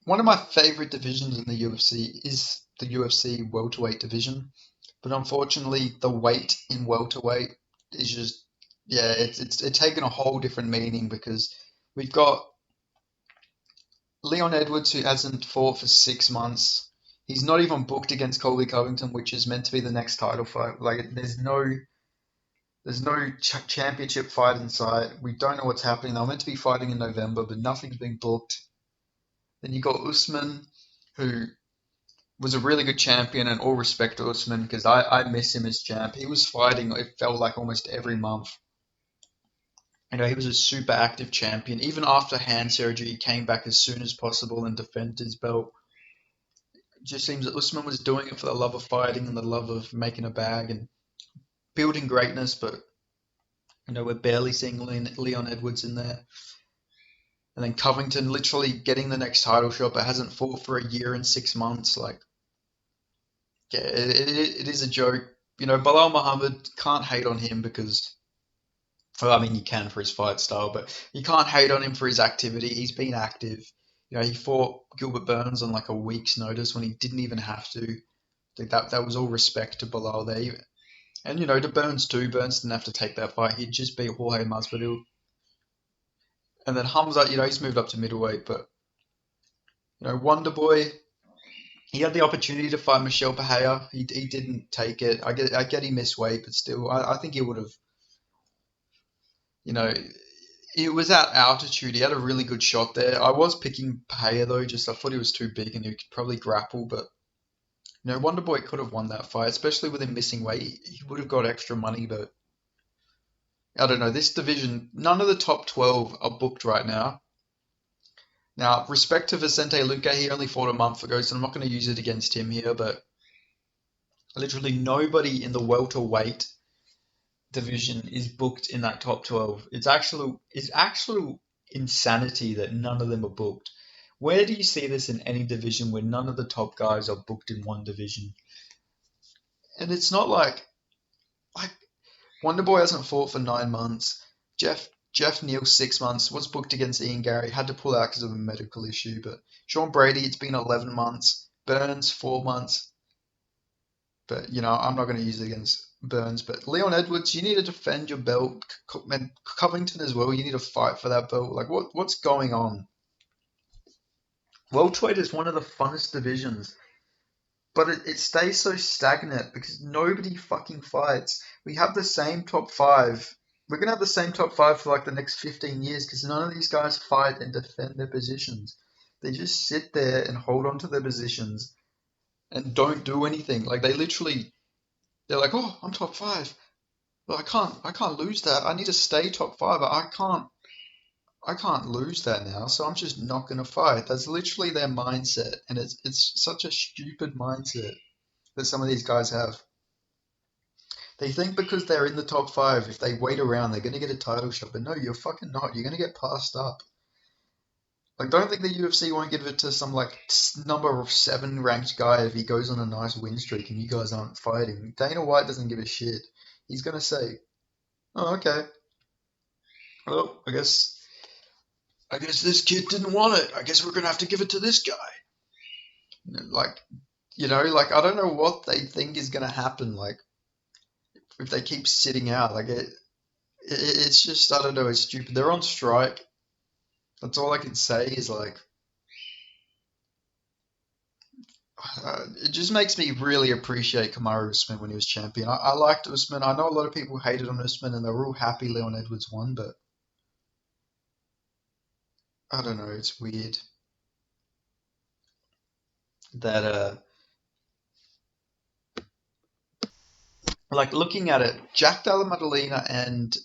one of my favorite divisions in the UFC is the UFC Welterweight Division, but unfortunately, the weight in welterweight is just yeah, it's taken a whole different meaning because we've got Leon Edwards who hasn't fought for 6 months. He's not even booked against Colby Covington, which is meant to be the next title fight. Like, there's no championship fight in sight. We don't know what's happening. They're meant to be fighting in November, but nothing's been booked. Then you got Usman, who was a really good champion, and all respect to Usman because I miss him as champ. He was fighting, it felt like almost every month. He was a super active champion. Even after hand surgery, he came back as soon as possible and defended his belt. It just seems that Usman was doing it for the love of fighting and the love of making a bag and building greatness, but we're barely seeing Leon Edwards in there. And then Covington literally getting the next title shot, but hasn't fought for a year and 6 months. Like, yeah, it is a joke. Bilal Muhammad, can't hate on him because, well, I mean, you can for his fight style, but you can't hate on him for his activity. He's been active. He fought Gilbert Burns on like a week's notice when he didn't even have to. Like that was all respect to Bilal there. And to Burns too. Burns didn't have to take that fight. He'd just beat Jorge Masvidal. And then Hamza, he's moved up to middleweight, but Wonder Boy, he had the opportunity to fight Michel Pereira. He didn't take it. I get he missed weight, but still, I think he would have. You know, it was at altitude. He had a really good shot there. I was picking Pereira though. Just I thought he was too big and he could probably grapple, but Wonder Boy could have won that fight, especially with him missing weight. He would have got extra money, but I don't know. This division, none of the top 12 are booked right now. Now, respect to Vicente Luque, he only fought a month ago, so I'm not going to use it against him here, but literally nobody in the welterweight division is booked in that top 12. It's actual insanity that none of them are booked. Where do you see this in any division where none of the top guys are booked in one division? And it's not like Wonderboy hasn't fought for 9 months. Jeff Neal 6 months was booked against Ian Gary, had to pull out because of a medical issue. But Sean Brady, it's been 11 months. Burns 4 months. But I'm not going to use it against Burns. But Leon Edwards, you need to defend your belt. And Covington as well. You need to fight for that belt. Like what's going on? Welterweight is one of the funnest divisions. But it stays so stagnant because nobody fucking fights. We have the same top five. We're gonna have the same top five for like the next 15 years because none of these guys fight and defend their positions. They just sit there and hold on to their positions and don't do anything. Like they're like, oh, I'm top five. Well, I can't lose that. I need to stay top five. I can't lose that now, so I'm just not gonna fight. That's literally their mindset, and it's such a stupid mindset that some of these guys have. They think because they're in the top five, if they wait around, they're gonna get a title shot. But no, you're fucking not. You're gonna get passed up. Like, don't think the UFC won't give it to some like number of seven ranked guy if he goes on a nice win streak and you guys aren't fighting. Dana White doesn't give a shit. He's gonna say, "Oh, okay. Well, I guess this kid didn't want it. I guess we're gonna have to give it to this guy." Like, like I don't know what they think is gonna happen. Like, if they keep sitting out, like it's just I don't know. It's stupid. They're on strike. That's all I can say is like, it just makes me really appreciate Kamaru Usman when he was champion. I liked Usman. I know a lot of people hated on Usman and they were all happy Leon Edwards won, but I don't know. It's weird that like looking at it, Jack Della Maddalena and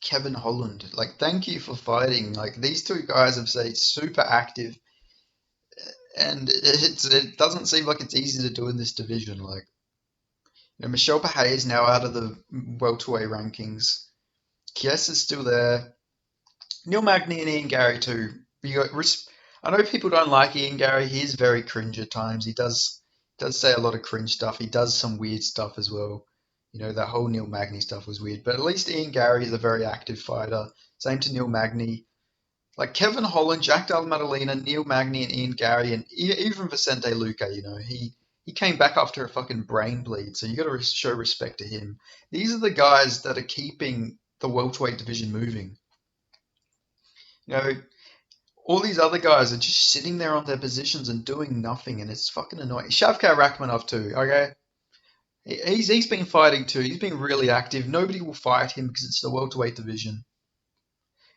Kevin Holland. Like, thank you for fighting. Like, these two guys have stayed super active, and it doesn't seem like it's easy to do in this division. Like, Michelle Pehay is now out of the welterweight rankings. Kies is still there. Neil Magny and Ian Gary too. You got, I know people don't like Ian Gary. He is very cringe at times. He does say a lot of cringe stuff. He does some weird stuff as well. That whole Neil Magny stuff was weird. But at least Ian Gary is a very active fighter. Same to Neil Magny. Like Kevin Holland, Jack Della Maddalena, Neil Magny, and Ian Gary, and even Vicente Luque, he came back after a fucking brain bleed, so you got to show respect to him. These are the guys that are keeping the welterweight division moving. You know, all these other guys are just sitting there on their positions and doing nothing, and it's fucking annoying. Shavkat Rakhmonov too, okay? He's been fighting too. He's been really active. Nobody will fight him because it's the welterweight division.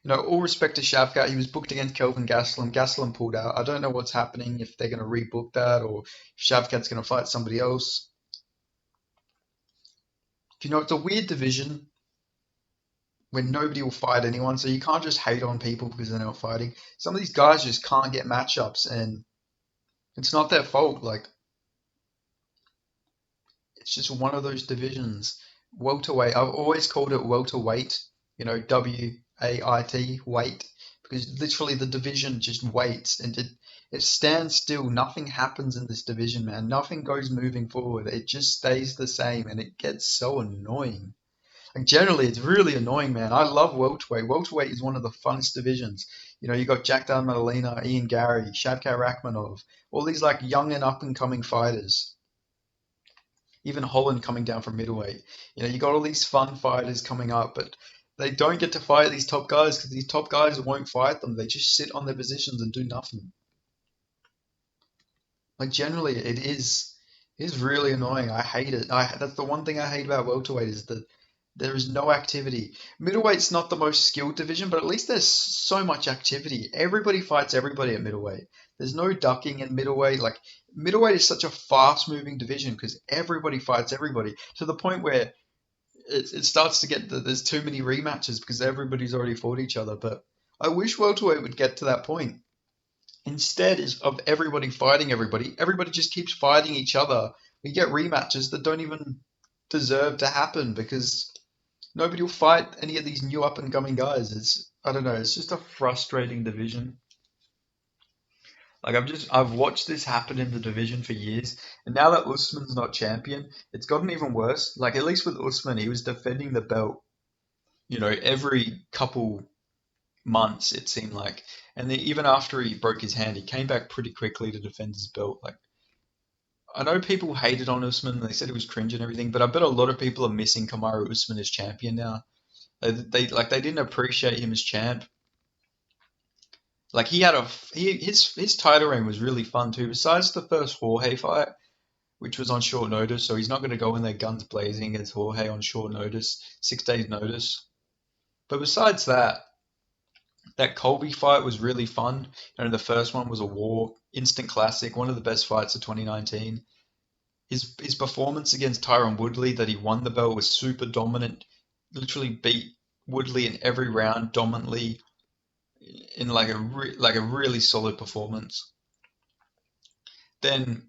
All respect to Shavkat, he was booked against Kelvin Gastelum. Gastelum pulled out. I don't know what's happening, if they're going to rebook that or if Shavkat's going to fight somebody else. It's a weird division where nobody will fight anyone, so you can't just hate on people because they're not fighting. Some of these guys just can't get matchups, and it's not their fault. Like, it's just one of those divisions. Welterweight, I've always called it welterweight, WAIT, weight, because literally the division just waits and it stands still. Nothing happens in this division, man. Nothing goes moving forward. It just stays the same and it gets so annoying. Like generally, it's really annoying, man. I love welterweight. Welterweight is one of the funnest divisions. You got Jack Della Maddalena, Ian Gary, Shavkat Rakhmonov, all these like young and up and coming fighters. Even Holland coming down from middleweight. You got all these fun fighters coming up, but they don't get to fight these top guys because these top guys won't fight them. They just sit on their positions and do nothing. Like generally, it is really annoying. I hate it. That's the one thing I hate about welterweight is that there is no activity. Middleweight's not the most skilled division, but at least there's so much activity. Everybody fights everybody at middleweight. There's no ducking in middleweight. Like middleweight is such a fast-moving division because everybody fights everybody to the point where it starts to get that there's too many rematches because everybody's already fought each other. But I wish welterweight would get to that point. Instead of everybody fighting everybody, everybody just keeps fighting each other. We get rematches that don't even deserve to happen because nobody will fight any of these new up and coming guys. I don't know, it's just a frustrating division. Like I've watched this happen in the division for years, and now that Usman's not champion, it's gotten even worse. Like at least with Usman, he was defending the belt, every couple months it seemed like. And then even after he broke his hand, he came back pretty quickly to defend his belt. Like I know people hated on Usman, they said he was cringe and everything, but I bet a lot of people are missing Kamaru Usman as champion now. They didn't appreciate him as champ. Like his title reign was really fun too. Besides the first Jorge fight, which was on short notice, so he's not going to go in there guns blazing against Jorge on short notice, 6 days notice. But besides that, that Colby fight was really fun. The first one was a war, instant classic, one of the best fights of 2019. His performance against Tyron Woodley, that he won the belt, was super dominant. Literally beat Woodley in every round dominantly in like a really solid performance. Then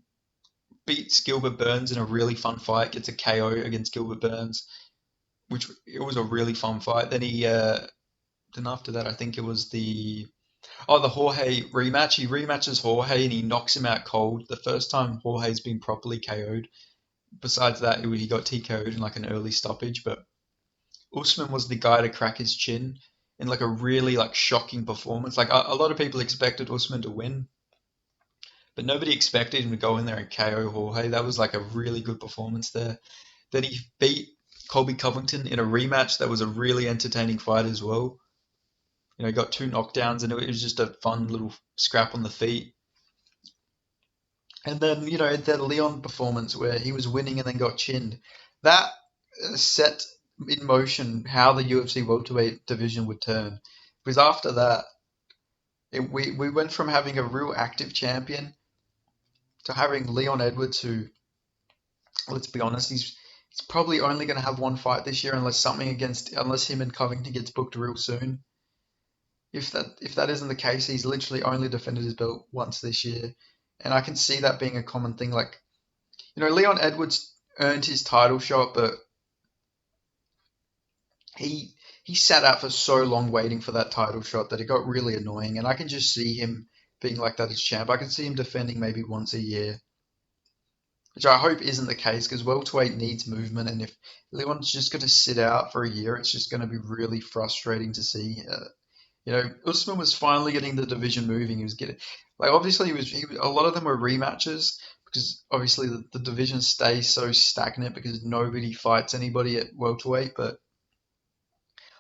beats Gilbert Burns in a really fun fight, gets a KO against Gilbert Burns, which it was a really fun fight. Then after that, I think it was the Jorge rematch. He rematches Jorge and he knocks him out cold. The first time Jorge's been properly KO'd. Besides that, he got TKO'd in like an early stoppage, but Usman was the guy to crack his chin in like a really like shocking performance. Like a lot of people expected Usman to win, but nobody expected him to go in there and KO Jorge. That was like a really good performance there. Then he beat Colby Covington in a rematch that was a really entertaining fight as well. He got 2 knockdowns and it was just a fun little scrap on the feet. And then, that Leon performance where he was winning and then got chinned. That set in motion how the UFC welterweight division would turn. Because after that, we went from having a real active champion to having Leon Edwards, who, let's be honest, he's probably only going to have one fight this year unless him and Covington gets booked real soon. If that isn't the case, he's literally only defended his belt once this year, and I can see that being a common thing. Like, Leon Edwards earned his title shot, but he sat out for so long waiting for that title shot that it got really annoying, and I can just see him being like that as champ. I can see him defending maybe once a year, which I hope isn't the case because welterweight needs movement, and if Leon's just going to sit out for a year, it's just going to be really frustrating to see. Usman was finally getting the division moving. He was getting, like, obviously a lot of them were rematches because obviously the division stays so stagnant because nobody fights anybody at welterweight. But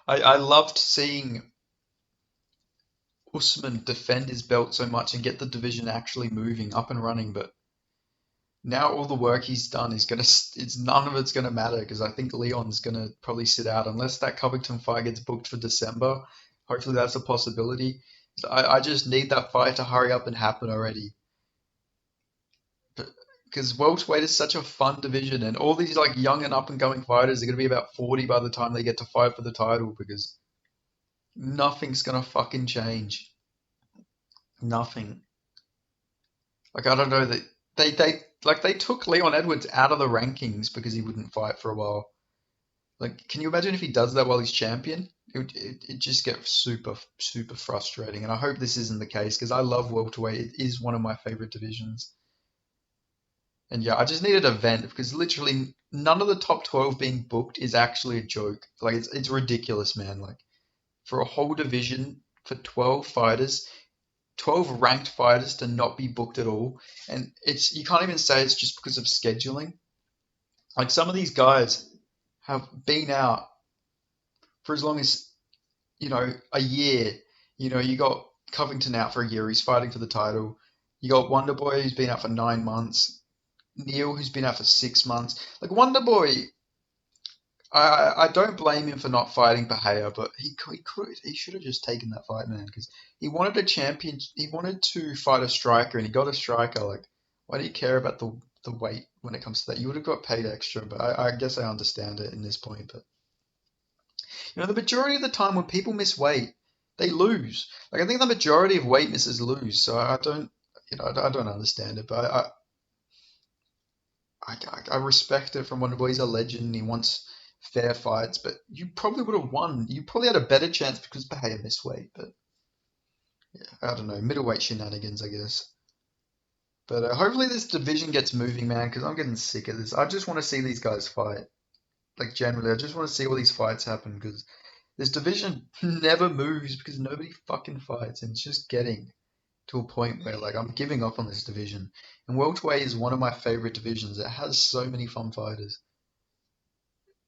I loved seeing Usman defend his belt so much and get the division actually moving, up and running. But now all the work he's done is it's none of it's gonna matter because I think Leon's gonna probably sit out unless that Covington fight gets booked for December. Hopefully that's a possibility. I just need that fight to hurry up and happen already. Because welterweight is such a fun division, and all these like young and up and coming fighters are gonna be about 40 by the time they get to fight for the title because nothing's gonna fucking change. Nothing. Like I don't know that they took Leon Edwards out of the rankings because he wouldn't fight for a while. Like, can you imagine if he does that while he's champion? It just gets super, super frustrating. And I hope this isn't the case because I love welterweight. It is one of my favorite divisions. And yeah, I just need an event because literally none of the top 12 being booked is actually a joke. Like, it's ridiculous, man. Like, for a whole division, for 12 fighters, 12 ranked fighters to not be booked at all. And you can't even say it's just because of scheduling. Like, some of these guys have been out for as long as a year. You got Covington out for a year. He's fighting for the title. You got Wonder Boy who's been out for 9 months. Neil who's been out for 6 months. Like Wonder Boy, I don't blame him for not fighting Bahia, but he should have just taken that fight, man, because he wanted a champion. He wanted to fight a striker, and he got a striker. Like, why do you care about the weight when it comes to that? You would have got paid extra, but I guess I understand it in this point. But the majority of the time when people miss weight, they lose. Like I think the majority of weight misses lose. So I don't, I don't understand it. But I respect it from Wonderboy. He's a legend. He wants fair fights. But you probably would have won. You probably had a better chance because Bahia missed weight. But yeah, I don't know. Middleweight shenanigans, I guess. But hopefully this division gets moving, man, because I'm getting sick of this. I just want to see these guys fight. Like generally, I just want to see all these fights happen because this division never moves because nobody fucking fights, and it's just getting to a point where like I'm giving up on this division. And welterweight is one of my favorite divisions. It has so many fun fighters,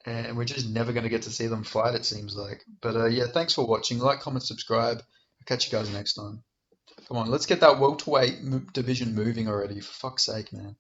and we're just never going to get to see them fight. It seems like. But yeah, thanks for watching. Like, comment, subscribe. I'll catch you guys next time. Come on, let's get that welterweight division moving already. For fuck's sake, man.